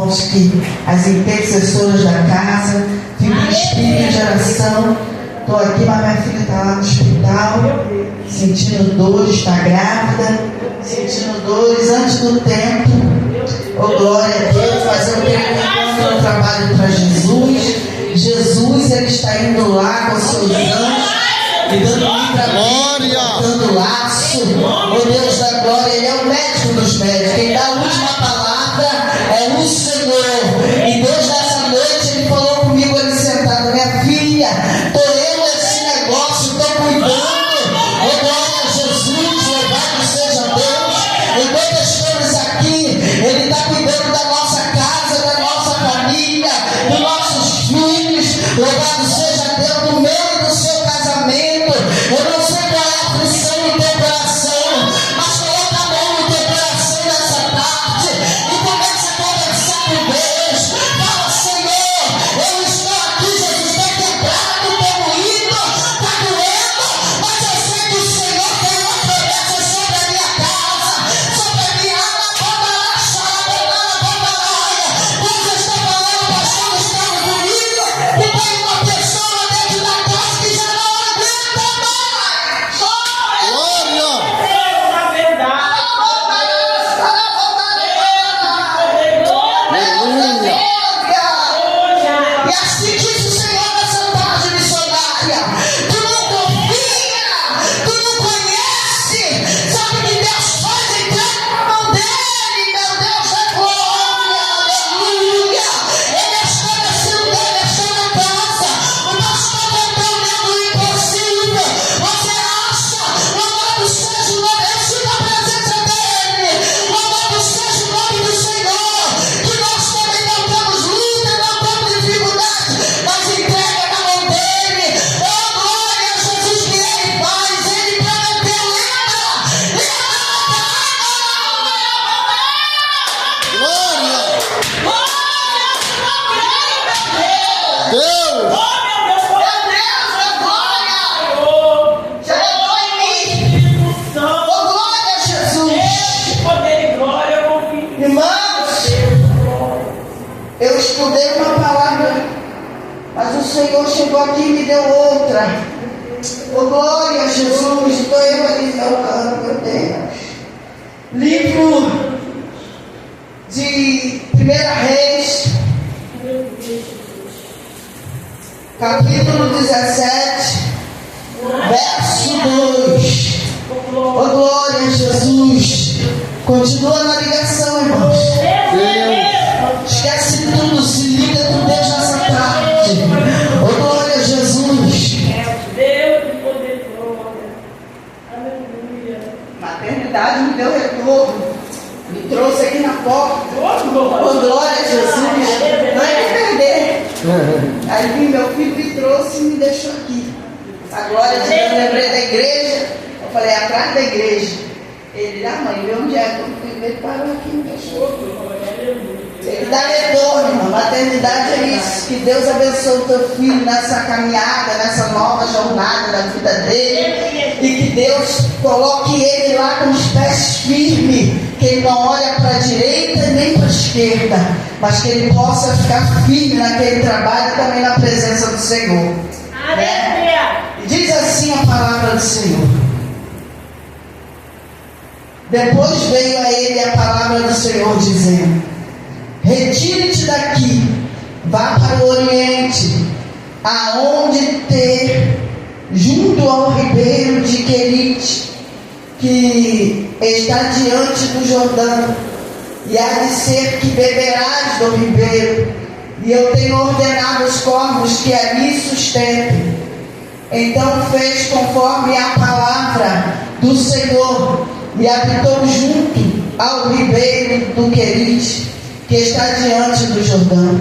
que as intercessoras da casa, fico em espírito de oração. Estou aqui, mas minha filha está lá no hospital, sentindo dores, está grávida, sentindo dores antes do tempo. Oh, glória a Deus, mas eu tenho um trabalho para Jesus. Jesus, Ele está indo lá com seus anjos e dando livramento, dando laço. Oh, Deus da glória, Ele é o médico dos médicos. Quem dá a última palavra é o Senhor. E Deus, nessa noite, Ele falou comigo ali sentado: minha filha, estou eu esse negócio, estou cuidando. Oh, glória a Jesus, louvado seja Deus. Enquanto estamos aqui, Ele está cuidando da nossa casa, da nossa família, dos nossos filhos. Louvado seja Deus, do meu e do seu casamento. Eu não sei qual é a aflição do teu coração, mas coloca a mão no teu coração nessa tarde e começa a conversar com Deus. Fala: Senhor, eu estou aqui, Jesus, estou quebrado, estou moído, está doendo, mas eu sei que o Senhor tem uma promessa sobre a minha casa, sobre a minha alma. Deus está falando, pastor Gustavo, comigo, que tem uma pessoa dentro da casa que já não aguenta mais. Glória! Aleluia! E assim diz o Senhor nessa tarde missionária: tu não confia, tu não conhece, sabe que Deus faz, entrega na mão dele. Meu Deus é glória, aleluia. Ele está nesse lugar, ele está na casa. O pastor está o impossível. Você acha? Louvado seja o nome, eu sinto a presença dele. Louvado seja o nome do Senhor. Que nós também não temos luta, não temos dificuldade, mas entrega na mão dele. Oh, glória a Jesus, que ele faz. Ele prometeu, lembra? Glória! Deus! Deus! Já entrou em mim. Oh, glória a Jesus. Irmãos, eu estudei uma palavra, mas o Senhor chegou aqui e me deu outra. Oh, glória a Jesus. Estou eu ali tocando, meu Deus. Livro de 1 Reis, capítulo 17, verso 2. Oh, glória a Jesus. Continua na ligação, irmãos. Esquece tudo, se liga com Deus nessa tarde. Oh, glória a Jesus. Maternidade me deu retorno. Me trouxe aqui na porta. Oh, glória a Jesus. Não é de perder. Aí vim, meu filho me trouxe e me deixou aqui. A glória de Deus, lembrei da igreja. Eu falei: atrás da igreja. Ele: mãe, vê onde é? Quando fui ver, parou aqui, me deixou. Ele dá retorno, irmão. Maternidade é isso. Que Deus abençoe o teu filho nessa caminhada, nessa nova jornada na vida dele. E que Deus coloque ele lá com os pés firmes. Que ele não olha para a direita nem para a esquerda, mas que ele possa ficar firme naquele trabalho e também na presença do Senhor. Né? E diz assim a palavra do Senhor. Depois veio a ele a palavra do Senhor dizendo: retire-te daqui, vá para o Oriente, aonde ter junto ao ribeiro de Querite, que está diante do Jordão, e há de ser que beberás do ribeiro, e eu tenho ordenado os corvos que ali sustentem. Então fez conforme a palavra do Senhor, e habitou junto ao ribeiro do Querite, que está diante do Jordão.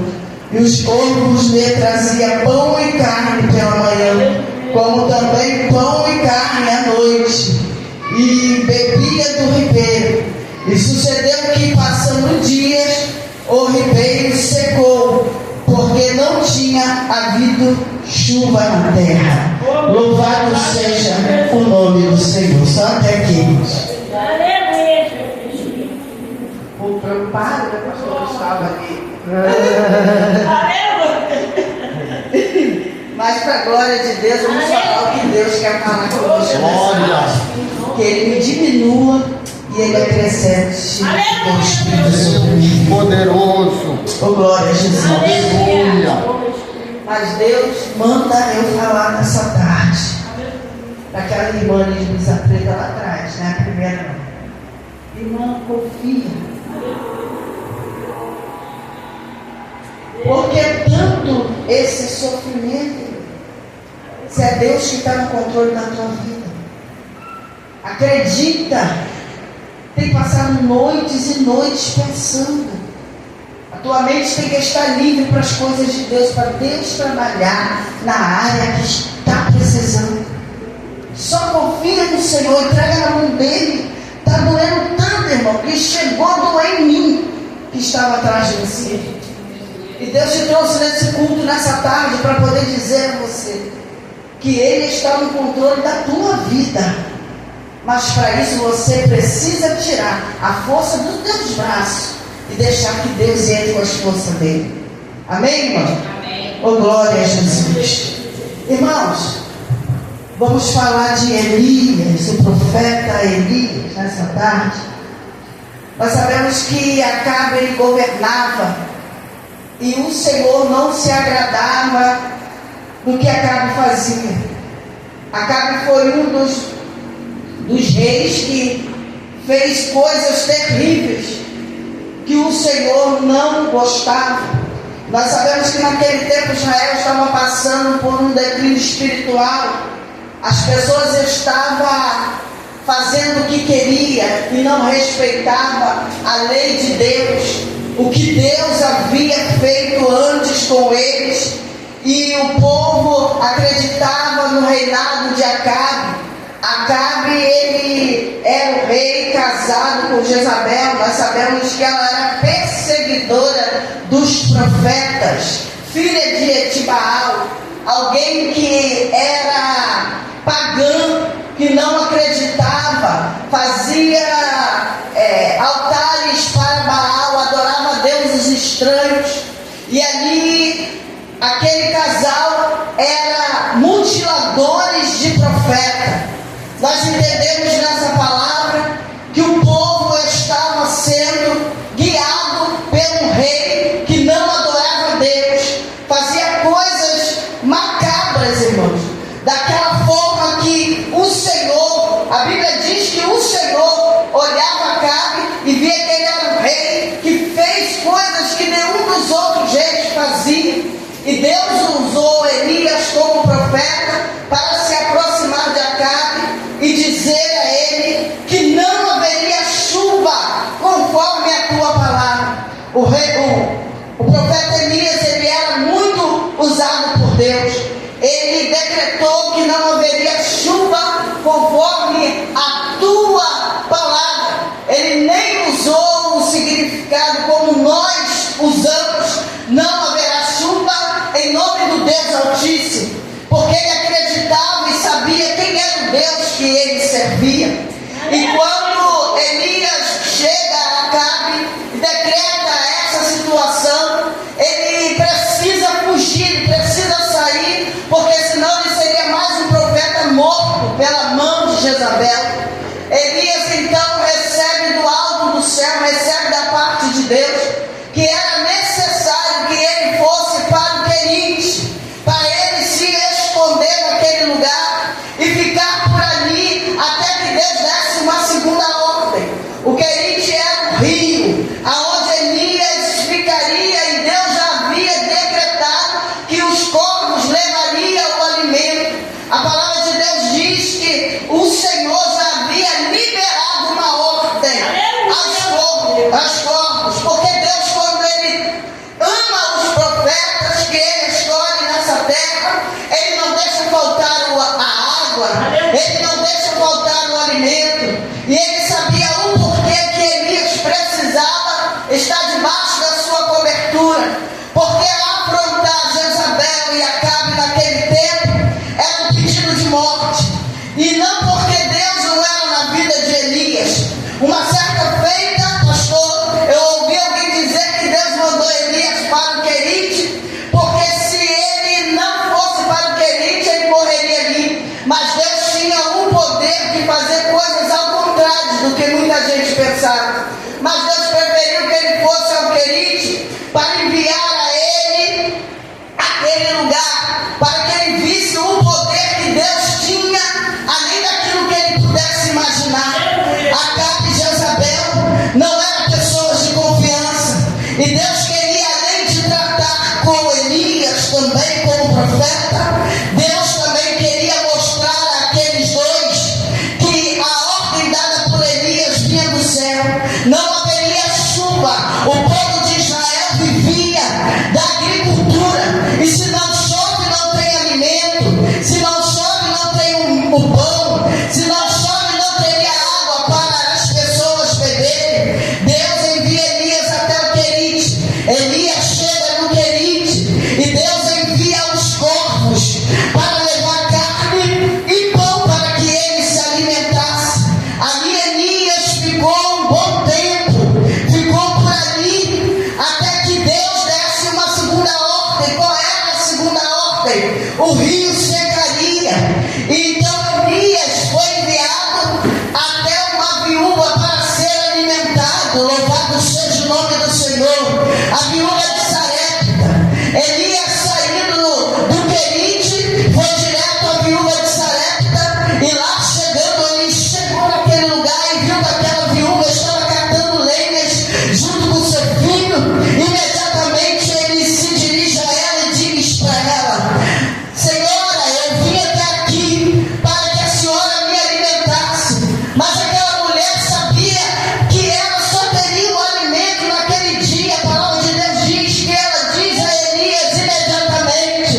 E os corvos lhe traziam pão e carne pela manhã, como também pão e carne à noite, e bebia do ribeiro. E sucedeu que, passando dias, o ribeiro secou, porque não tinha havido chuva na terra. Louvado seja o nome do Senhor. Só até aqui. Vou preocupado, né, pastor? Eu estava ali. Mas para a glória de Deus, vamos falar o que Deus quer falar conosco. Que Ele me diminua e Ele acrescente com o Espírito sobre mim. Poderoso. Oh, glória a Jesus. Aleluia. Mas Deus manda eu falar nessa tarde. Daquela irmã de Luísa Preta lá atrás, né? A primeira não. Irmã, confia. Porque tanto esse sofrimento, se é Deus que está no controle da tua vida. Acredita. Tem passado noites e noites pensando. A tua mente tem que estar livre para as coisas de Deus, para Deus trabalhar na área que está precisando. Só confia no Senhor, entrega na mão dele. Está doendo tanto, irmão, que chegou a doer em mim, que estava atrás de você. E Deus te trouxe nesse culto, nessa tarde, para poder dizer a você que Ele está no controle da tua vida. Mas para isso você precisa tirar a força dos teus braços e deixar que Deus entre com as forças dele. Amém, irmão? Amém. Oh, glória a Jesus. Irmãos, vamos falar de Elias, o profeta Elias, nessa tarde. Nós sabemos que Acabe ele governava e o Senhor não se agradava do que Acabe fazia. Acabe foi um dos reis que fez coisas terríveis que o Senhor não gostava. Nós sabemos que naquele tempo Israel estava passando por um declínio espiritual. As pessoas estavam fazendo o que queria e não respeitava a lei de Deus, o que Deus havia feito antes com eles. E o povo acreditava no reinado de Acabe. Acabe, ele era o rei casado com Jezabel. Nós sabemos que ela era perseguidora dos profetas, filha de Etibaal, alguém que era pagã, que não acreditava, fazia altares para Baal, adorava deuses estranhos. E ali, aquele casal era mutiladores de profeta. Nós entendemos nessa palavra que o povo estava sendo guiado pelo rei que não adorava Deus, fazia coisas macabras, irmãos, daquela forma que o Senhor, a Bíblia diz que o Senhor olhava Acabe e via que ele era um rei que fez coisas que nenhum dos outros reis fazia. E Deus usou Elias como profeta para se aproximar de Acabe e dizer a ele que não haveria chuva conforme a tua palavra. O profeta Elias, ele era muito usado por Deus. Ele decretou que não haveria chuva conforme a tua palavra. Ele nem usou o significado como nós usamos. Não haverá chuva em nome do Deus Altíssimo, porque ele acreditava e sabia quem era o Deus que ele servia. E quando Elias chega a Acabe e decreta essa situação, ele precisa fugir, ele precisa sair, porque senão ele seria mais um profeta morto pela mão de Jezabel. Elias então recebe do alto do céu, recebe da parte de Deus, que era necessário que ele fosse para o Querite, para ele se esconder naquele lugar e ficar por ali até que Deus desse uma segunda ordem. O Querite era um rio, aonde Elias ficaria, e Deus já havia decretado que os corvos levariam o alimento. A palavra de Deus diz que o Senhor já havia liberado uma ordem aos corvos, porque Deus, quando Ele ama os profetas que Ele escolhe nessa terra, Ele não deixa faltar a água, Ele não deixa faltar o alimento. E Ele sabia o porquê que Elias precisava estar debaixo da sua cobertura, porque afrontar Jezabel e Acabe naquele tempo era um pedido de morte, e não porque Deus não era na vida de Elias. Uma certa feita, pastor, eu ouvi com Elias também como profeta, Deus também queria mostrar àqueles dois que a ordem dada por Elias vinha do céu. Não haveria chuva. O povo de Israel vivia da agricultura. E se não chove, não tem alimento. Se não chove, não tem o pão. Se não chove, não teria água para as pessoas beberem. Deus envia Elias até o Querite. Elias chega no Querite e Deus envia os corvos para levar carne e pão para que ele se alimentasse. Ali Elias ficou um bom tempo, ficou por ali até que Deus desse uma segunda ordem. Qual era a segunda ordem? O rio secaria. Então Elias foi enviado até uma viúva para ser alimentado. Louvado seja o nome do Senhor. A viúva de Sarepta. Elias saindo do Querite foi direto à viúva de Sarepta, e lá chegando, ele chegou naquele lugar e viu que aquela viúva estava catando lenhas junto com seu filho. Imediatamente ele se dirige a ela e diz para ela: Senhora, eu vim até aqui para que a senhora me alimentasse. Mas aquela mulher sabia que ela só teria o alimento naquele dia. A palavra de Deus diz que ela diz a Elias imediatamente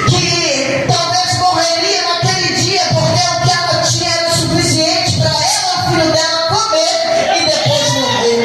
que talvez morreria naquele dia, porque o que ela tinha era o suficiente para ela e o filho dela comer e depois morrer.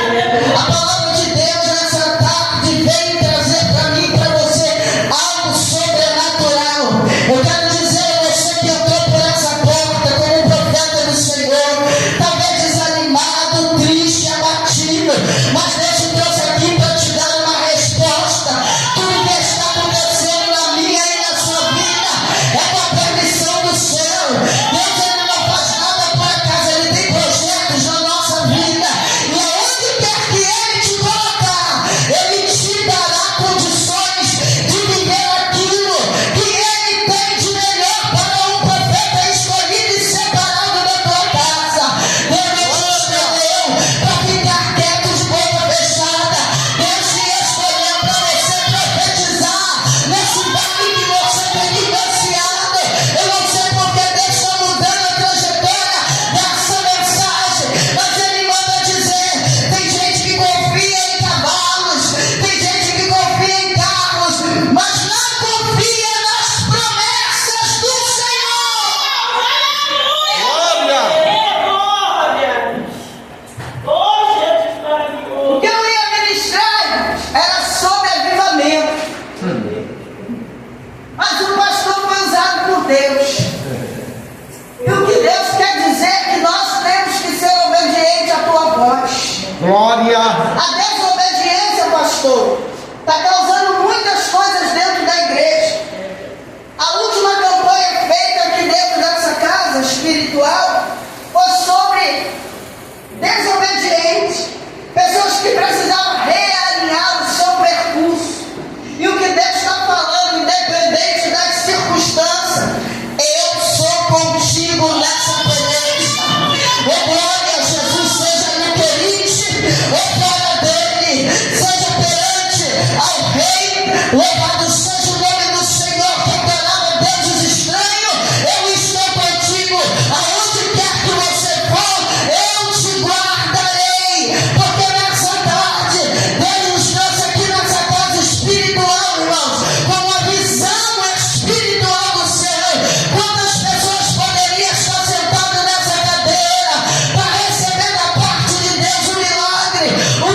A palavra de Deus nessa tarde vem trazer para mim e para você algo sobrenatural. Eu quero dizer a você que entrou por essa porta como um profeta do Senhor, talvez desanimado, triste, abatido, mas Deus te trouxe aqui para te dar uma resposta. Tudo que está acontecendo na minha e na sua vida é com a permissão do céu. Deus, ele não faz nada por acaso, ele tem projetos na nossa vida, e aonde quer que ele te colocar, ele te dará condições de viver aquilo que ele tem de melhor para um profeta escolhido e separado da tua casa. Deus não te escolheu para ficar quieto de boca fechada. Deus te escolheu para você profetizar nesse vale que você tem vivenciado. Eu não sei porque Deus está mudando a trajetória dessa mensagem, mas ele manda dizer: tem gente que confia em cavalos, tem gente que confia em carros, mas não confia nas promessas do Senhor. O que eu ia ministrar era sobre avivamento, mas o pastor foi usado por Deus. E o que Deus quer dizer é que nós temos que ser obedientes à tua voz. Glória. A desobediência, pastor, está causando muitas coisas dentro da igreja. A última campanha feita aqui dentro dessa casa espiritual foi sobre desobedientes, pessoas que precisavam realinhar o seu percurso. E o que Deus está falando, independente das circunstâncias, eu sou contigo nessa peleja. Oh glória, Jesus, seja no Querite ou fora dele, seja perante ao Rei. Louvado seja o nome do Senhor, que adorava deuses estranhos. Eu estou contigo aonde quer que você for, eu te guardarei. Porque nessa tarde Deus nos trouxe aqui nessa casa espiritual, irmãos, com uma visão espiritual do céu. Quantas pessoas poderiam estar sentadas nessa cadeira para receber da parte de Deus o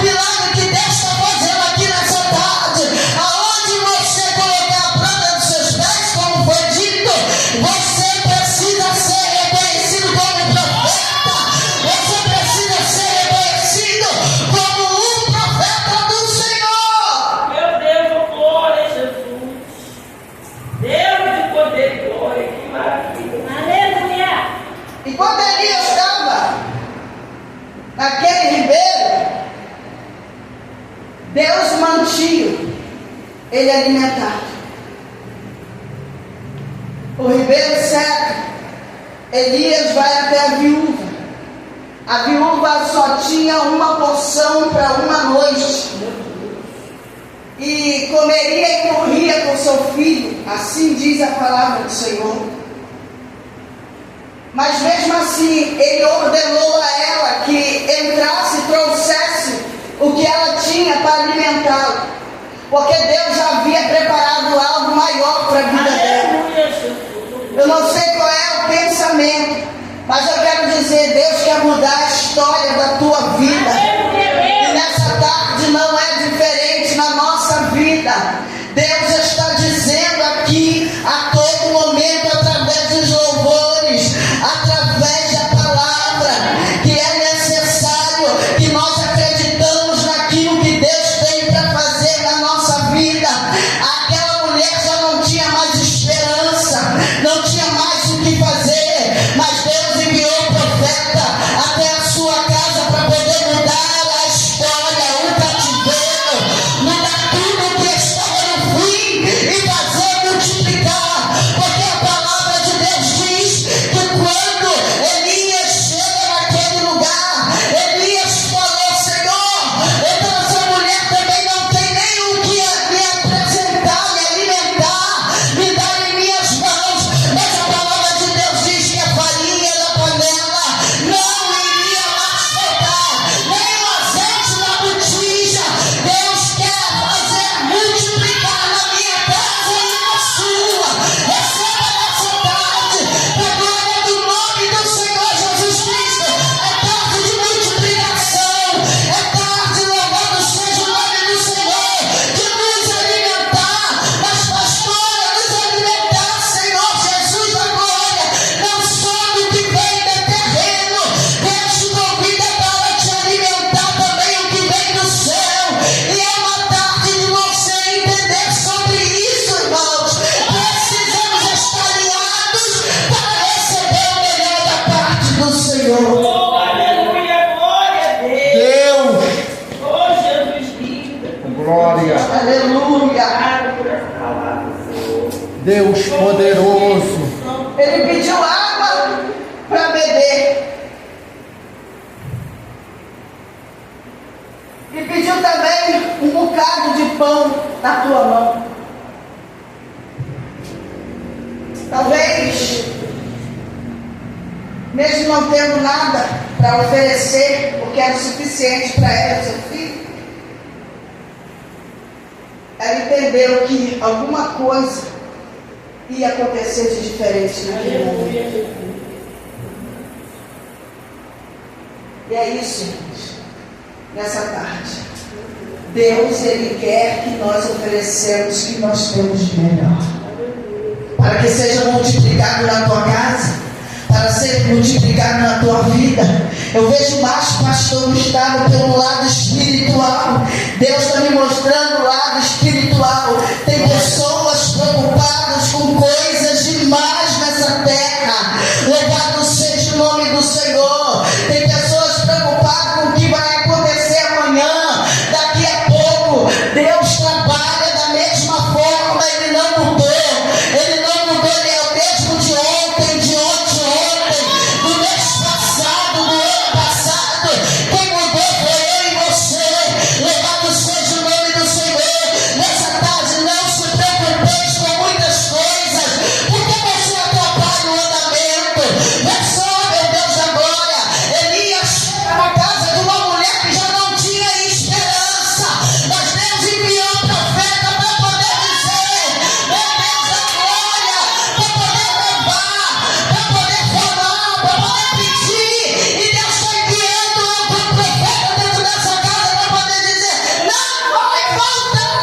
milagre que Deus está fazendo aqui nessa tarde? Aonde você colocar a planta dos seus pés, como foi dito, você precisa ser reconhecido como profeta. Você precisa ser reconhecido como um profeta do Senhor. Meu Deus, oh glória a Jesus. Deus de poder e glória, que maravilha. Aleluia. Enquanto Elias estava naquele ribeiro, Deus mantinha ele alimentado. O ribeiro seca, Elias vai até a viúva. A viúva só tinha uma porção para uma noite. e comeria e morria com seu filho, assim diz a palavra do Senhor. Mas mesmo assim, ele ordenou a ela que entrasse e trouxesse o que ela tinha para alimentá-la, porque Deus já havia preparado algo maior para a vida dela. Eu não sei qual é o pensamento, mas eu quero dizer, Deus quer mudar a história da tua vida. E nessa tarde não é diferente na nossa vida. Deus está dizendo aqui, a todo momento, através dos louvores, através da palavra, que é necessário que nós acreditamos naquilo que Deus tem para fazer na nossa vida. Aquela mulher já não tinha mais esperança, não tinha mais o que fazer, mas Deus enviou o profeta até a sua casa para poder mudar a história, o cativeiro, mudar tudo que estava no fim e fazer multiplicar, porque a palavra de Deus diz que quando Elias chega naquele lugar, Elias falou: Senhor, então essa mulher também não tem nem o que me apresentar, me alimentar, me dar em minhas mãos. Mas a palavra de Deus diz que a farinha da panela não iria mais faltar, nem o azeite na botija. Deus quer fazer multiplicar na minha casa e na sua. Receba nessa tarde, para a glória do nome do Senhor Jesus Cristo. É tarde de multiplicação, é tarde, louvado seja o nome do Senhor, de nos alimentar. Mas pastora, nos alimentar, Senhor Jesus da glória, não só do que vem do terreno. Deus te convida para te alimentar também o que vem do céu. E é uma tarde de você entender sobre isso, irmãos. Precisamos estar alinhados para receber o melhor da parte do Senhor. Oh, aleluia, glória a Deus. Deus, Oh, Jesus lindo. glória. Aleluia. Obrigado por essa palavra, Senhor. Deus poderoso. Ele pediu água para beber. E pediu também um bocado de pão na tua mão. Talvez, mesmo não tendo nada para oferecer, porque era o suficiente para ela, seu filho, ela entendeu que alguma coisa ia acontecer de diferente naquele momento. Aleluia, Jesus. E é isso, gente, nessa tarde. Deus, Ele quer que nós oferecemos o que nós temos de melhor, para que seja multiplicado na tua casa, para ser multiplicado na tua vida. Eu vejo mais pastor Gustavo pelo lado espiritual. Deus está me mostrando o lado espiritual. Tem pessoas preocupadas com coisas demais nessa terra. Louvado seja o nome do Senhor. Tem pessoas preocupadas com o que vai acontecer amanhã, daqui a pouco. Deus trabalha da mesma forma. Ele não mudou. Ele não mudou. Ele é o mesmo de ontem, de ontem, do mês passado, do ano passado. Quem mudou foi eu e você. Louvado seja o nome do Senhor. Nessa tarde não se preocupeis com muitas coisas, porque você atrapalha o andamento. Mas só, meu Deus da glória, Elias chega na casa de uma mulher que já não tinha esperança, mas Deus enviou o profeta para poder dizer: meu Deus da glória, para poder levar, para poder falar, para poder pedir. E Deus está enviando o profeta dentro dessa casa para poder dizer: não vai faltar.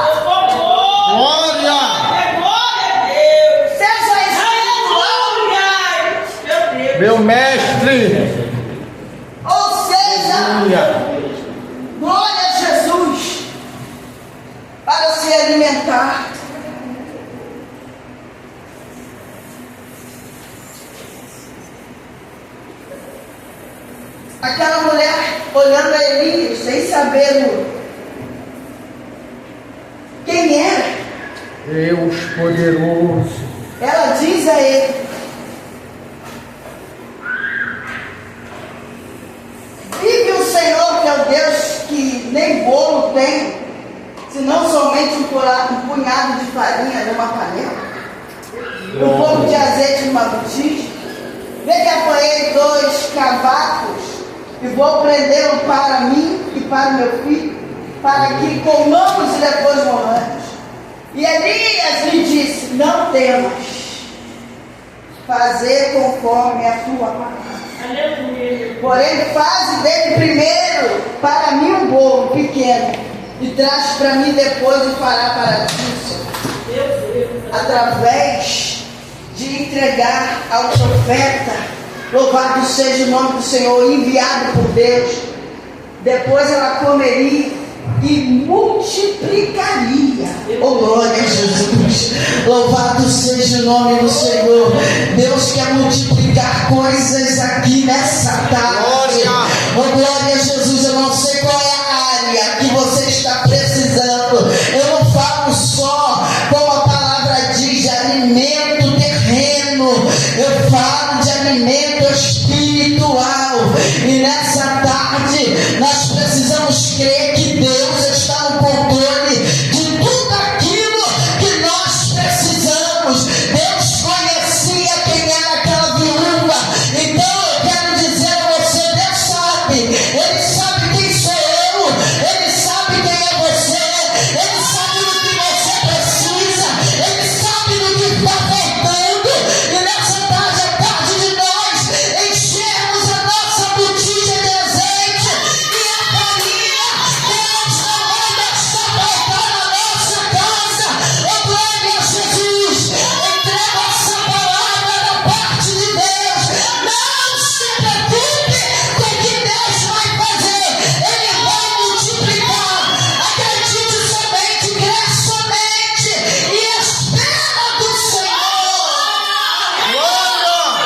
Por favor. Glória. Glória a Deus. Seja espiritual, Aleluia. Meu Deus. Meu mestre. ou seja, Aleluia. glória a Jesus, para se alimentar. Aquela mulher olhando a Elias, sem saber quem era, Deus poderoso. ela diz a ele: vive o Senhor, que é o Deus que nem bolo tem, senão somente um punhado de farinha numa panela, um pouco de azeite numa botija? Vê que apanhei 2 cavacos e vou prendê-lo para mim e para o meu filho, para que comamos e depois morramos. E Elias lhe disse: não temas, fazer conforme a tua palavra. Porém, faze dele primeiro para mim um bolo pequeno e traz para mim depois e fará para ti, através de entregar ao profeta. Louvado seja o nome do Senhor, enviado por Deus. Depois ela comeria e multiplicaria. Oh, glória a Jesus. Louvado seja o nome do Senhor. Deus quer multiplicar coisas aqui nessa tarde. Oh, glória a Jesus. Eu não sei qual é a área que você está precisando. Eu não falo só, como a palavra diz, de alimento terreno. Eu falo de alimento espiritual. E nessa tarde nós precisamos crer que Deus está no controle de tudo aquilo que nós precisamos. Deus conhecia quem era aquela viúva. Então eu quero dizer a você: Deus sabe. Ele sabe quem sou eu. Ele sabe quem é você. Ele sabe do que você precisa. Ele sabe do que está faltando. E nessa tarde é tarde de nós enchermos a nossa botija de azeite e a farinha. Deus não vai deixar faltar na nossa casa. Oh, glória a Jesus. Entrega essa palavra da parte de Deus. Não se preocupe com o que Deus vai fazer. Ele vai multiplicar. Acredite somente, crê somente e espera do Senhor.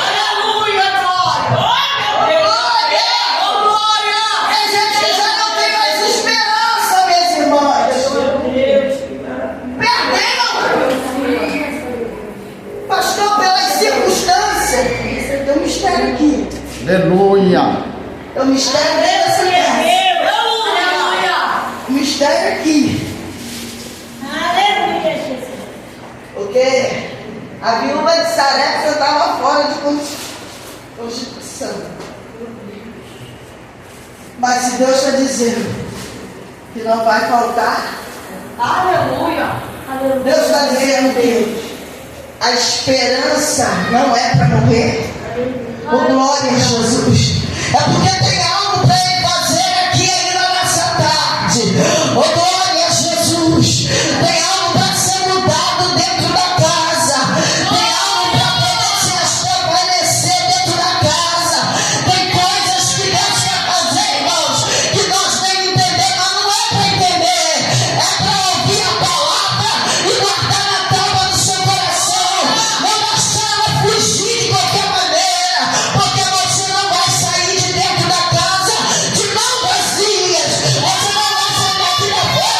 Aleluia, glória. Tem gente que já não tem mais esperança, minhas irmãs. Perdeu. Pastor, pelas circunstâncias. Tem um mistério aqui. Aleluia. Tem um mistério nessa casa. Um mistério aqui. Porque a viúva de Sarepta estava fora de constituição. Mas se Deus está dizendo que não vai faltar, Deus está dizendo que a esperança não é para morrer. Oh, glória a Jesus. É porque tem algo para Ele fazer aqui ainda nessa tarde. Oh, glória a Jesus. Tem algo para ser mudado dentro da casa. Tem algo para poder se estabelecer dentro da casa. Tem coisas que Deus quer fazer, irmãos, que nós nem entendemos, mas não é para entender. É para ouvir a palavra e guardar na tábua do seu coração. Não deixar ela fugir de qualquer maneira, porque você não vai sair de dentro da casa de mãos vazias. Você não vai sair daqui da fora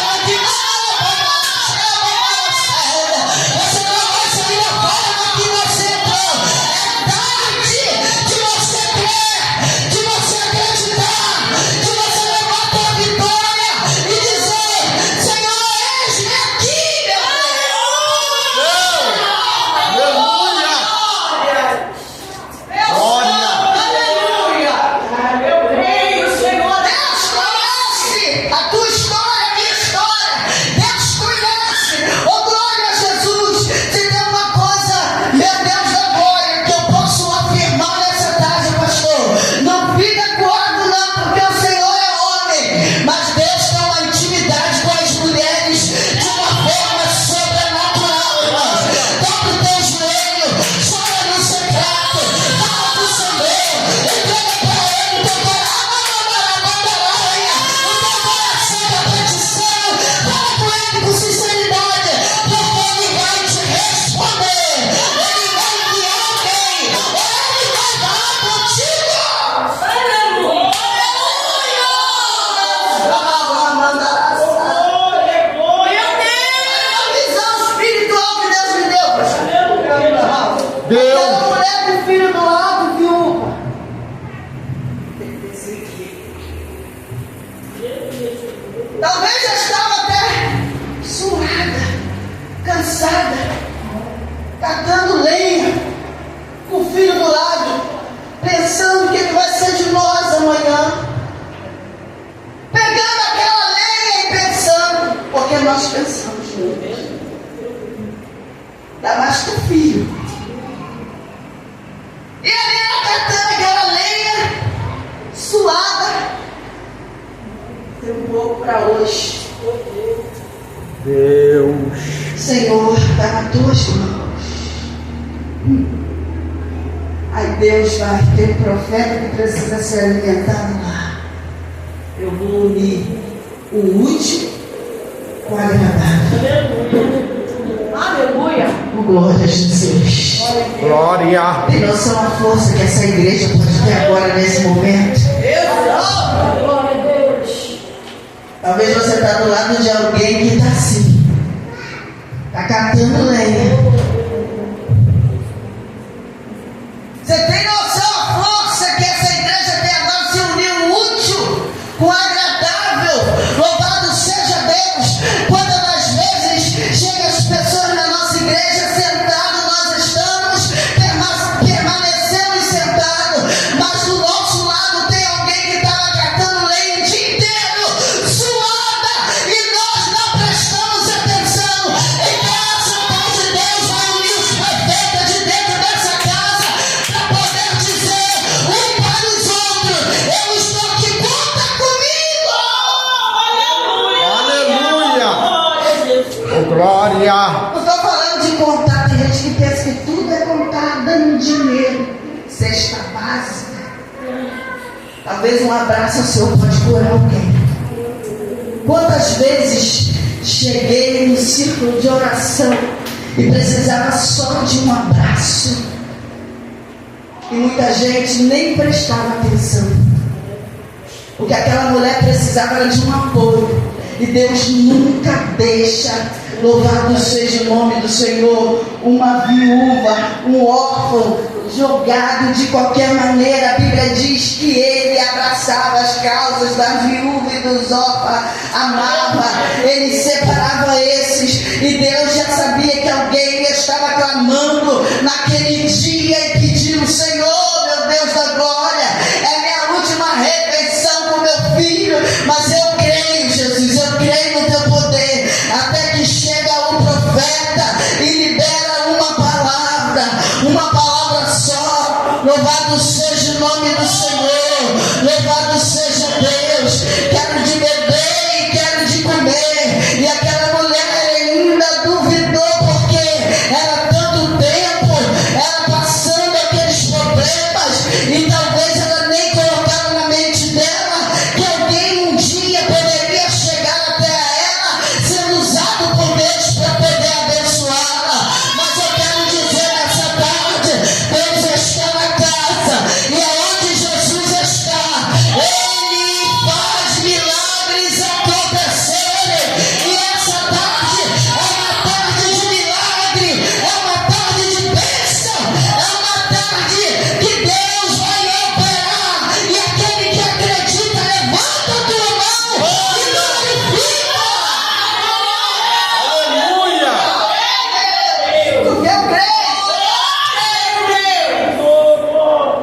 juntos. Ainda mais com o filho. E ali ela catando aquela lenha, suada. Tem um pouco para hoje. Deus. Senhor, está nas tuas mãos. Aí Deus vai ter profeta que precisa ser alimentado lá. Eu vou unir o útil com o agradável. Aleluia. Oh, glória a Jesus. Glória. Tem noção a força que essa igreja pode ter agora nesse momento? Glória a Deus. Talvez você está do lado de alguém que está assim. Está catando lenha. Você tem noção a força que essa igreja tem agora se unir o útil com o agradável? Louvado seja Deus. Quantas das vezes chegam as pessoas na nossa igreja sentadas, nós estamos permanecendo sentados, mas do nosso lado tem alguém que estava catando lenha o dia inteiro, suada, e nós não prestamos atenção. Então essa paz de Deus vai unir os profetas de dentro dessa casa para poder dizer um para os outros: eu estou aqui, conta comigo. Aleluia. Glória a Jesus. Oh, glória. Não estou falando de contar, tem gente que pensa que tudo é contar dando dinheiro, cesta básica. Talvez um abraço seu pode curar alguém. Quantas vezes cheguei no círculo de oração e precisava só de um abraço, e muita gente nem prestava atenção. O que aquela mulher precisava era de um apoio. E Deus nunca deixa, louvado seja o nome do Senhor, uma viúva, um órfão, jogado de qualquer maneira. A Bíblia diz que ele abraçava as causas da viúva e dos órfãos, amava, ele separava esses. E Deus já sabia que alguém estava clamando naquele dia e pediu: Senhor, meu Deus da glória, é minha última refeição com meu filho, mas eu creio, Jesus, eu creio no teu poder. Até que chega o profeta e libera uma palavra só. Louvado seja o nome do Senhor, louvado seja Deus. Quero de beber e quero de comer. E aquela mulher ainda duvidou, porque era tanto tempo, ela passando aqueles problemas, e talvez ela nem colocava na mente dela que alguém um dia poderia chegar até ela, sendo usado por Deus para poder abençoá-la. Mas eu quero dizer nessa tarde: Deus está na casa, e aonde Jesus está, Ele faz milagres acontecerem. E essa tarde é uma tarde de milagre, é uma tarde de bênção, é uma tarde que Deus vai operar. E aquele que acredita, levanta a tua mão e glorifica. Aleluia. Porque eu creio.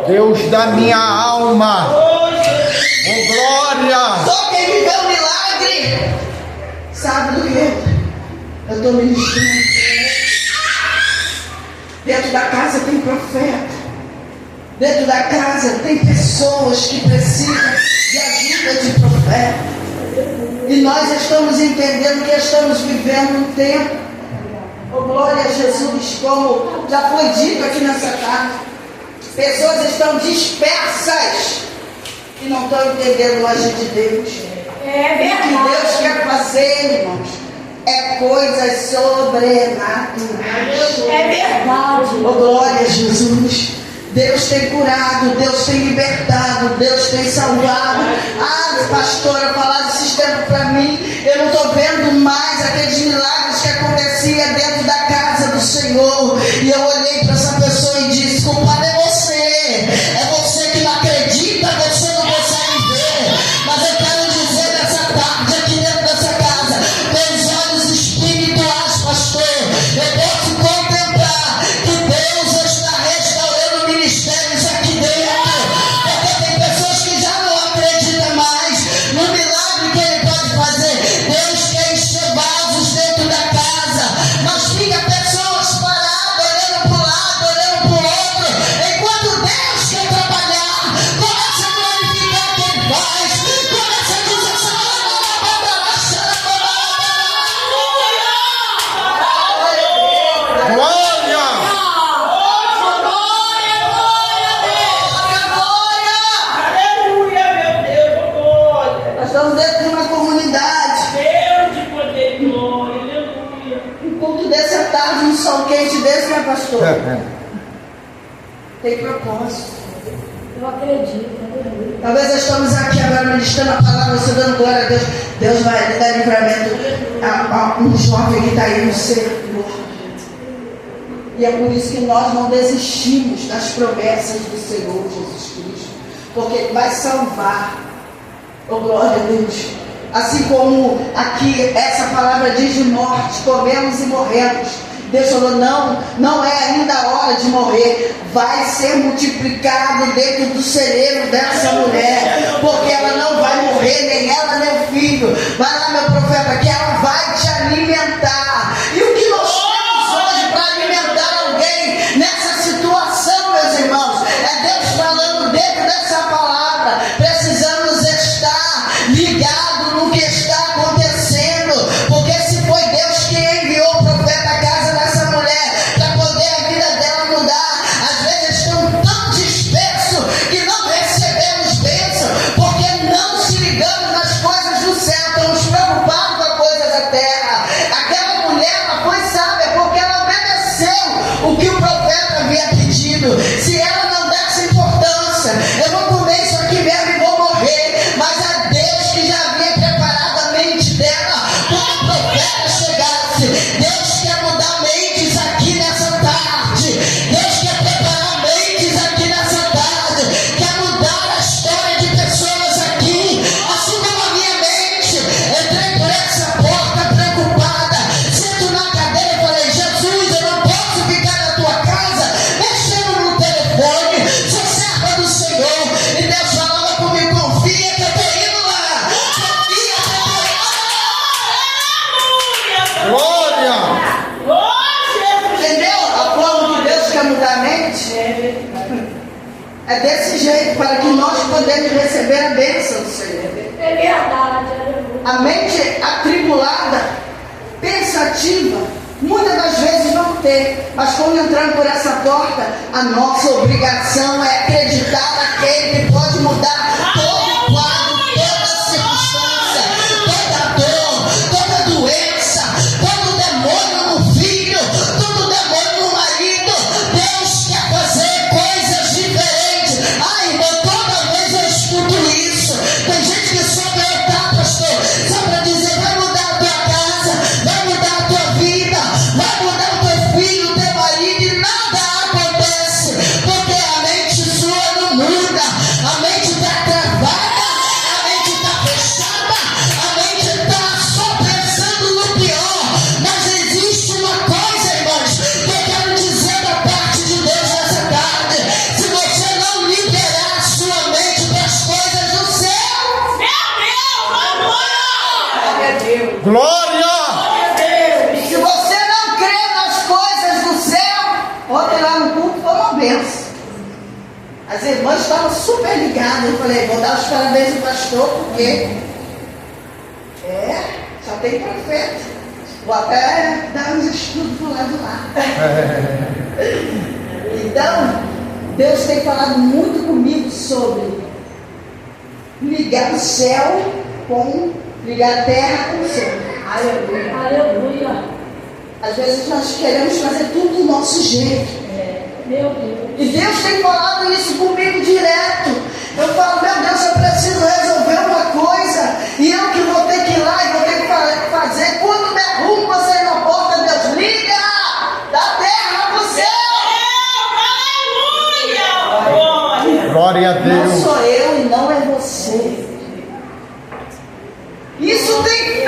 Deus da minha alma. Oh, glória. Só quem viveu o milagre sabe do que eu estou ministrando. Dentro da casa tem profeta. Dentro da casa tem pessoas que precisam de ajuda de profeta. E nós estamos entendendo que estamos vivendo um tempo, oh glória a Jesus, como já foi dito aqui nessa tarde. Pessoas estão dispersas e não estão entendendo o agir de Deus. É O que Deus quer fazer, irmãos, é coisas sobrenaturais. É verdade. Oh glória a Jesus. Deus tem curado, Deus tem libertado, Deus tem salvado. Ah, pastora, falaram esses tempos para mim, eu não estou vendo mais aqueles milagres que acontecia dentro da casa do Senhor. E eu olhei para essa pessoa e disse: culpado é você. É você que não acredita, você não consegue ver. Mas eu quero dizer nessa tarde, aqui dentro dessa casa, pelos olhos espirituais, pastor, eu posso contemplar que Deus está restaurando ministérios aqui dentro. Porque tem pessoas que já não acreditam mais no milagre que Ele pode fazer. Deus quer encher vasos, coração quente desse, né, pastor? Tem propósito. Eu acredito. Talvez nós estamos aqui agora ministrando a palavra, você dando glória a Deus. Deus vai lhe dar livramento a um jovem que está aí no Senhor. E é por isso que nós não desistimos das promessas do Senhor Jesus Cristo. Porque Ele vai salvar. Oh, glória a Deus. Assim como aqui essa palavra diz de morte, comemos e morremos. Deus falou, não é ainda a hora de morrer. Vai ser multiplicado dentro do cerebro dessa mulher. Porque ela não vai morrer, nem ela, nem o filho. Vai lá, meu profeta, que ela vai te alimentar. E o que nós temos hoje para alimentar alguém nessa situação, meus irmãos? É Deus falando dentro dessa palavra. Precisamos estar ligados no que está acontecendo. Porque se foi Deus que enviou o profeta à casa dessa mulher para poder a vida dela mudar, às vezes estão tão dispersos que não recebemos bênção, porque não se ligamos nas coisas do céu, estamos preocupados com a coisa da terra. Aquela mulher, ela foi sábia porque ela obedeceu o que o profeta havia pedido. Se ela não desse importância, eu vou comer isso aqui mesmo e vou morrer, mas a Deus que já havia preparado a mente dela quando o profeta chegasse. Deus quer mudar mentes aqui nessa tarde. Deus quer preparar mentes aqui nessa tarde. Quer mudar a história de pessoas aqui, assim como a minha mente. Entrei por essa porta preocupada, sento na cadeira e falei, Jesus, eu não posso ficar na tua casa mexendo no telefone, sou serva do Senhor. E Deus falava comigo, confia que eu estou indo lá. Confia que eu estou indo lá. Glória! Entendeu? A forma que Deus quer mudar a mente é desse jeito, para que nós podemos receber a bênção do Senhor. É verdade, aleluia. A mente atribulada, pensativa, muitas das vezes não tem, mas quando entramos por essa porta, a nossa obrigação é acreditar naquele que pode mudar todo o quadro, toda a circunstância, toda dor, toda doença, todo demônio no filho, todo demônio no marido. Deus quer fazer coisas diferentes. Ai, irmão, toda vez eu escuto isso. Tem gente que só quer estar, pastor, só para dizer, vai mudar a tua casa, vai mudar a tua vida, vai mudar o teu filho, o teu marido, e nada acontece, porque a mente sua não muda, a mente está travada, a mente está fechada, a mente está só pensando no pior. Mas existe uma coisa, irmãos, que eu quero dizer da parte de Deus nessa tarde: se você não liberar a sua mente para as coisas do céu, Glória! se você não crê nas coisas do céu, ontem lá no culto foi uma benção. As irmãs estavam super ligadas. Eu falei, vou dar os parabéns ao pastor, porque só tem profeta. Vou até dar uns estudos do lado de lá. Então, Deus tem falado muito comigo sobre ligar o céu com, ligar a terra com o céu. Aleluia. Aleluia. Às vezes nós queremos fazer tudo do nosso jeito. Meu Deus. E Deus tem falado isso comigo direto. Eu falo, meu Deus, eu preciso resolver uma coisa, e eu que vou ter que ir lá e vou ter que fazer. Quando me arrumo para sair na porta, Deus liga da terra para o céu. Aleluia. Glória a Não Deus! sou eu e não é você. Isso tem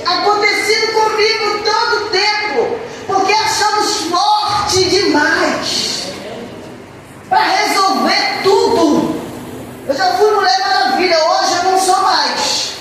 acontecido comigo todo o tempo, porque achamos forte demais para resolver tudo. Eu já fui Mulher Maravilha, hoje eu não sou mais,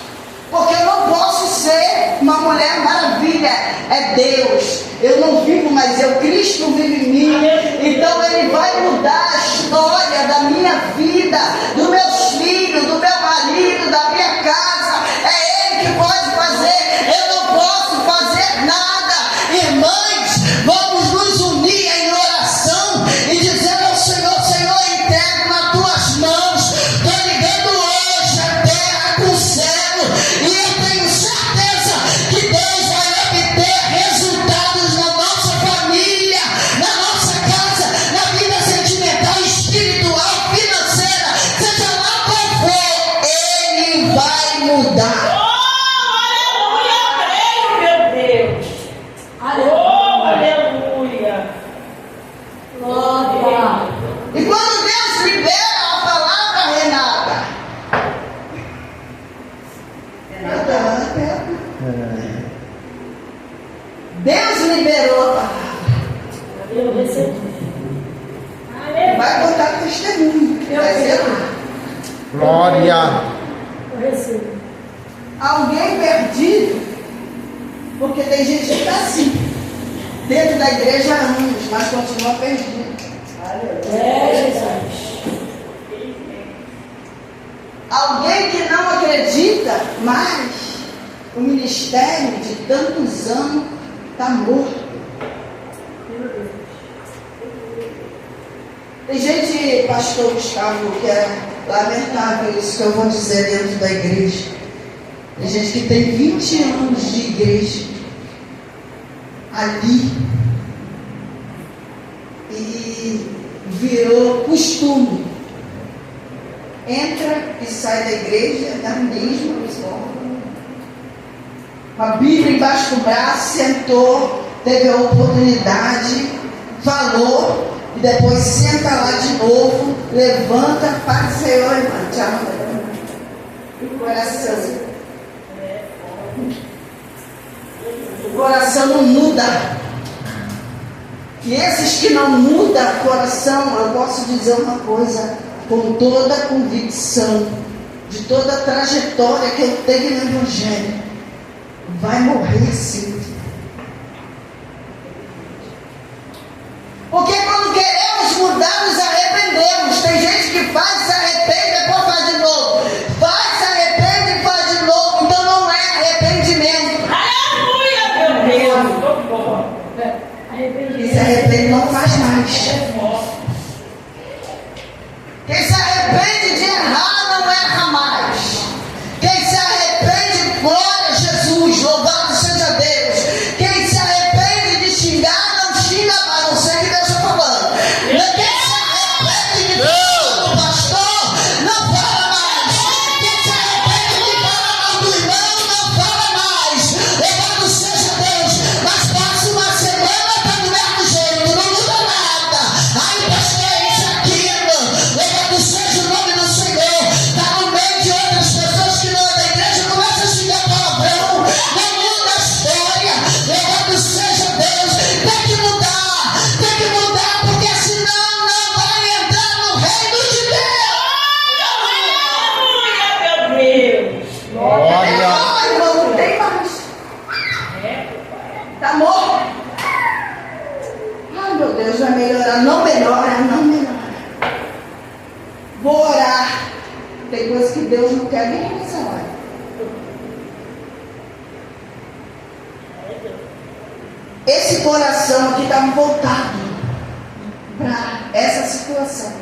porque eu não posso ser uma Mulher Maravilha. É Deus, eu não vivo mais eu, Cristo vive em mim. Então Ele vai mudar a história da minha vida, dos meus filhos, do meu marido, da minha casa. É Ele que pode fazer, eu não posso fazer nada. Irmãs, vamos nos unir em oração e dizer ao Senhor, Senhor, eu entrego nas tuas mãos. Estou ligando hoje a terra com o céu, e eu tenho certeza que Deus vai obter resultados na nossa família. Deus liberou a palavra. Eu recebi. Vai contar testemunho. Vai ser lá. Glória. Eu recebi. Alguém perdido, porque tem gente que está assim, dentro da igreja há anos, mas continua perdido. Jesus. Alguém que não acredita, mas o ministério de tantos anos está morto. Tem gente, pastor Gustavo, que é lamentável isso que eu vou dizer dentro da igreja. Tem gente que tem 20 anos de igreja ali e virou costume. Entra e sai da igreja da mesma forma. Com a Bíblia embaixo do braço, sentou, teve a oportunidade, falou, e depois senta lá de novo, levanta, Pai Senhor, irmã, te amo. O coração. O coração não muda. E esses que não mudam o coração, eu posso dizer uma coisa, com toda a convicção, de toda a trajetória que eu tenho no Evangelho, vai morrer sim. Porque quando queremos mudar, nos arrependemos. Tem gente que faz, se arrepende, depois faz de novo. Faz, se arrepende e faz de novo. Então não é arrependimento. Aleluia, meu Deus. Quem se arrepende não faz mais. Quem se arrepende de errar não erra mais. Quem se arrepende, glória a Jesus, louvado seja Deus. Quem se arrepende de xingar, não xinga mais, não sei o que Deus está falando. Quem se arrepende de falar do pastor, não fala mais. Quem se arrepende de falar mal do irmão, não fala mais. Louvado seja Deus. Mas passa uma semana, está do mesmo jeito, não muda nada. Ai, pastor, é isso aqui, irmão. Louvado seja o nome do Senhor. Está no meio de outras pessoas que não é da igreja, começa a xingar palavrão. Não muda a história. Louvado seja Deus. Tem que mudar, porque senão não vai entrar no reino de Deus. Aleluia, meu Deus. Glória. Irmão, não tem mais. Está morto. Ai, meu Deus, vai melhorar. Não melhora. Vou orar. Tem coisa que Deus não quer nem nessa hora. Esse coração aqui está voltado para essa situação.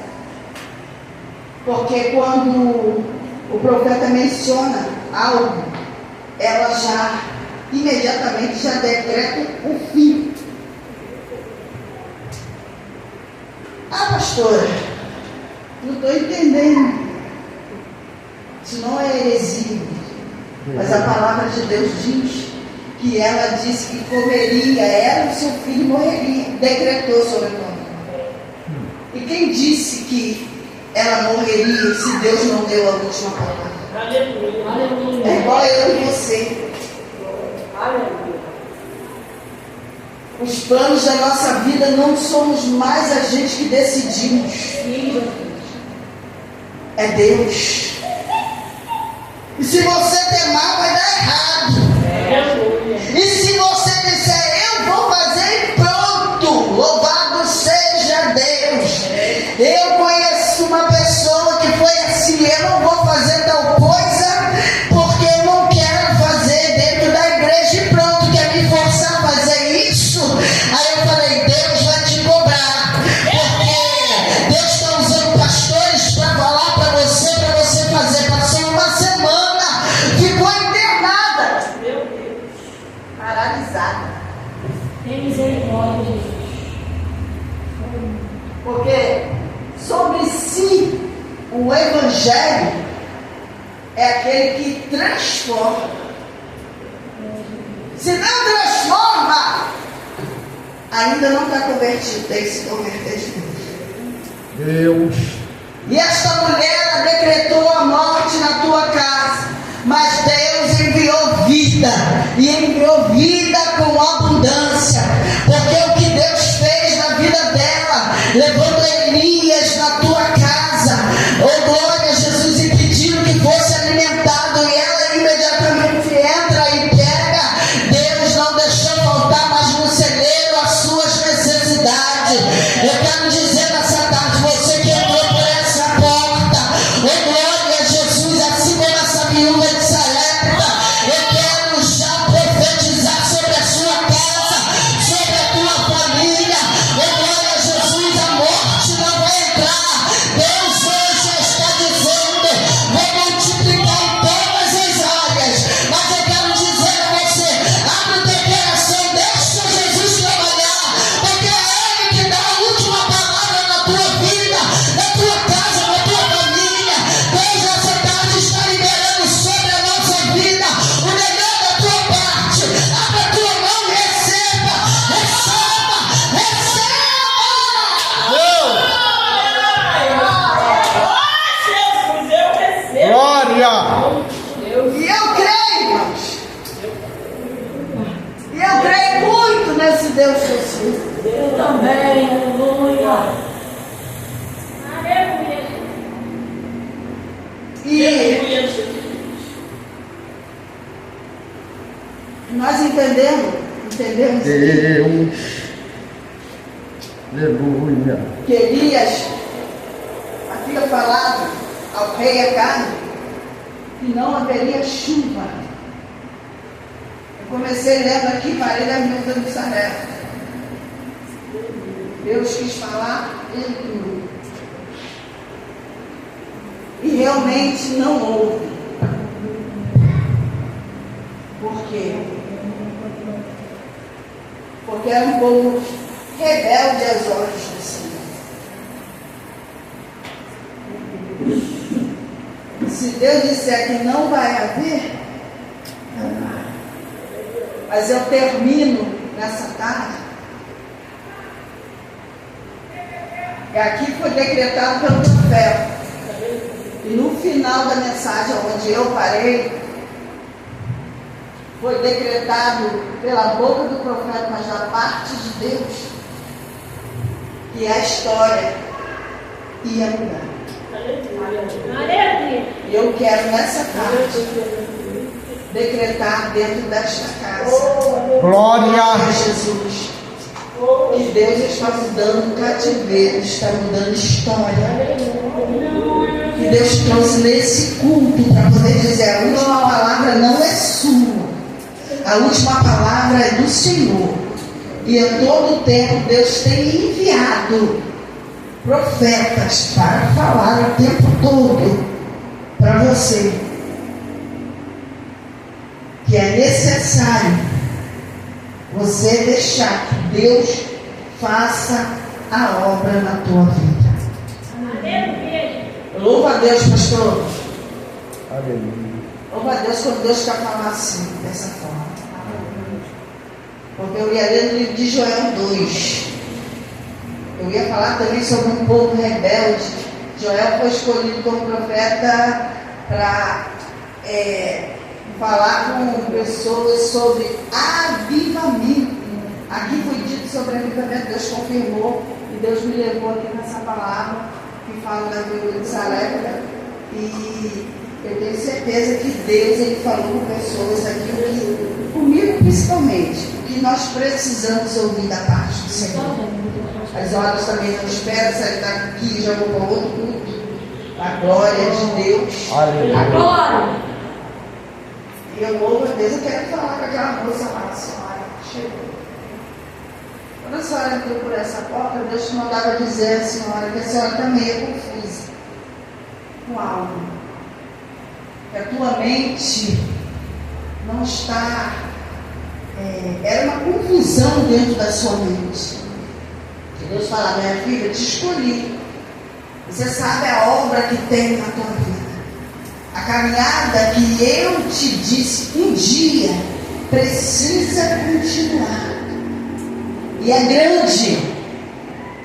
Porque quando o profeta menciona algo, ela já imediatamente já decreta o fim. Ah, pastora, não estou entendendo. Isso não é heresia, mas a palavra de Deus diz que ela disse que comeria, ela e seu filho morreria, decretou sobre a palavra. E quem disse que ela morreria se Deus não deu a última palavra? Aleluia. É igual eu e você. Aleluia. Os planos da nossa vida não somos mais a gente que decidimos. É Deus. E se você temar, vai dar errado. E se você disser, eu vou fazer e pronto, louvado seja Deus. Eu conheço uma pessoa que foi assim, eu não vou fazer tal coisa, porque eu não quero fazer dentro da igreja e pronto, quer me forçar a fazer isso. Aí eu falei, Deus vai te cobrar, porque Deus está usando pastores para falar para você fazer. Passou uma semana, ficou internada, paralisada. Tem misericórdia, Jesus. Porque sobre si o Evangelho é aquele que transforma. Se não transforma, ainda não está convertido, tem que se converter de novo. Deus. E esta mulher, ela decretou a morte na tua casa, mas Deus enviou vida, e enviou vida com abundância. levando Elias na tua casa, oh glória a Jesus, e pedindo que fosse alimentado, e ela imediatamente entra e pega. Deus não deixou faltar mais no celeiro as suas necessidades. Eu quero dizer nessa tarde, você que entrou por essa porta, oh glória a Jesus, assim como essa viúva de Sarepta, eu quero já profetizar sobre a sua casa, sobre a tua família, oh glória a Jesus, a morte não vai entrar. Deus hoje está dizendo, vou multiplicar em todas as áreas, mas eu quero dizer a você, abre o teu coração, deixa Jesus trabalhar, porque é Ele que dá a última palavra na tua vida, na tua casa, na tua família. Deus nessa tarde está liberando sobre a nossa vida o melhor da tua parte. Abre a tua mão e receba, receba, receba. Jesus, eu recebo. Glória. E eu creio, irmãos. E eu creio muito nesse Deus Jesus. Eu também, aleluia. Aleluia. E Aleluia, Jesus. nós entendemos Deus. Aleluia. que Elias havia falado ao rei Acabe que não haveria chuva. Eu comecei lendo aqui, parei da viúva de Sarepta. Deus quis falar, ele criou. E realmente não houve. Por quê? Porque era um povo rebelde às ordens do Senhor. Se Deus disser que não vai haver, não vai. Mas eu termino nessa tarde. E aqui foi decretado pelo profeta. E no final da mensagem, onde eu parei, foi decretado pela boca do profeta, mas da parte de Deus, que a história ia mudar. Aleluia. E eu quero nessa tarde decretar dentro desta casa, Glória. a Jesus, que Deus está mudando o cativeiro, está mudando história. Que Deus trouxe nesse culto para poder dizer: a última palavra não é sua, a última palavra é do Senhor. E a todo tempo Deus tem enviado profetas para falar o tempo todo para você que é necessário você deixar que Deus faça a obra na tua vida. Louva a Deus, pastor. Aleluia. Louva a Deus quando Deus está falando assim, dessa forma. Porque eu ia ler no livro de Joel 2. Eu ia falar também sobre um povo rebelde. Joel foi escolhido como profeta para falar com pessoas sobre avivamento. Aqui foi dito sobre avivamento, Deus confirmou e Deus me levou aqui nessa palavra que fala da viúva de Sarepta. E eu tenho certeza que Deus ele falou com pessoas aqui, comigo principalmente, o que nós precisamos ouvir da parte do Senhor. As horas também não esperam, se ele está aqui, já vou para outro culto. A glória de Deus. Aleluia. Agora. E eu louvo a Deus, eu quero falar com aquela moça lá, a senhora chegou. Quando a senhora entrou por essa porta, Deus te mandava dizer à senhora que a senhora está meio confusa com algo. Que a tua mente não está. Era uma confusão dentro da sua mente. Que Deus fala: minha filha, te escolhi. Você sabe a obra que tem na tua vida. A caminhada que eu te disse um dia precisa continuar. E é grande.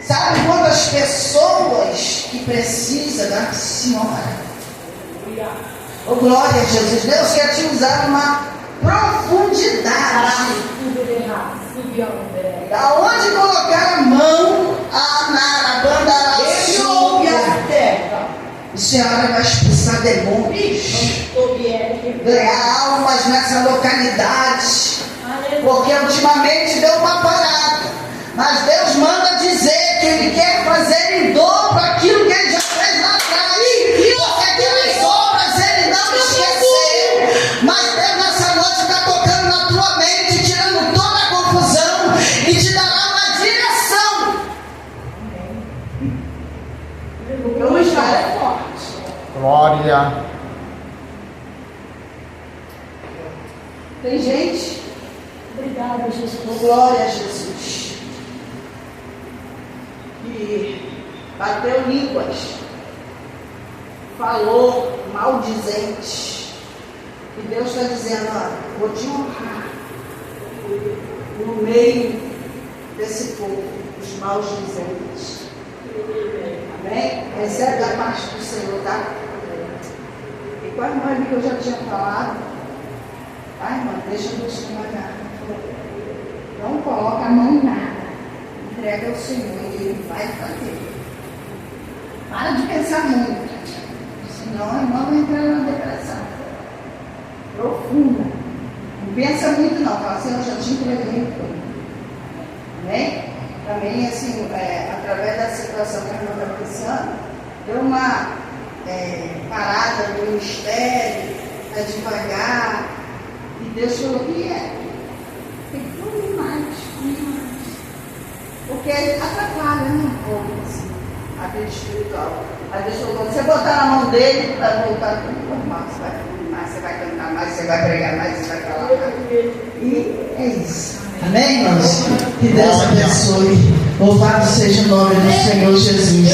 Sabe quantas pessoas que precisam da senhora? Oh, glória a Jesus. Deus quer te usar numa profundidade. Aonde colocar a mão, a senhora vai expulsar demônios, ganhar almas nessa localidade, porque ultimamente deu uma parada, mas Deus manda dizer que Ele quer fazer em dobro aquilo que Ele já fez lá atrás, porque aquelas obras Ele não esqueceu, mas Deus nessa noite está tocando na tua mente, tirando toda a confusão e te dará uma direção. Porque uma história é forte. Glória. Tem gente, Obrigada, Jesus. glória a Jesus, que bateu línguas, falou maldizente, e Deus está dizendo: olha, vou te honrar no meio desse povo, os maldizentes. Amém? Recebe da parte do Senhor, tá? E com a irmã que eu já tinha falado, tá, irmã, deixa Deus trabalhar. Não coloca a mão em nada, entrega ao Senhor e Ele vai fazer. Para de pensar muito, senão a irmã vai entrar numa depressão profunda. Não pensa muito não, fala assim: eu já te entreguei tudo. Amém? Também, assim, através da situação que a irmã está pensando, deu uma parada no ministério, devagar, e Deus falou que tem tudo mais. Porque atrapalha, né? Um pouco, assim, a vida espiritual. Aí Deus falou: quando você botar na mão dele, vai voltar tudo normal. Você vai fluir mais, você vai cantar mais, você vai pregar mais, você vai falar mais. E é isso. Amém, irmãos? Que Deus abençoe. Louvado seja o nome do Senhor Jesus.